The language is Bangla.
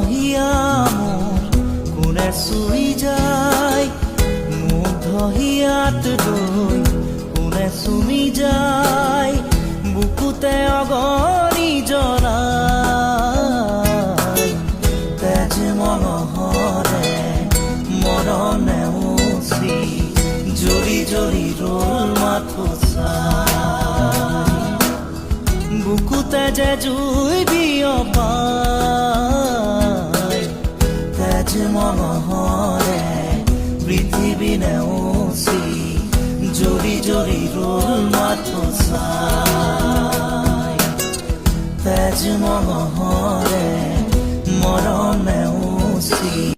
হিয়া মোৰ কোনে চুই যায়, মুগ্ধ হিয়াত লৈ কোনে চুমি যায়, বুকুতে অগণি জ্বলাই। তেজ মনোহৰে মৰণে মুচি জ্বলি জ্বলি ৰল মাথো চাই, বুকুতে যে জুই বিয়পাই। তেজ মনোহৰে পৃথিৱী নেওচি জ্বলি জ্বলি ৰল মাথো চাই। তেজ মনোহৰে মৰণ নেওচি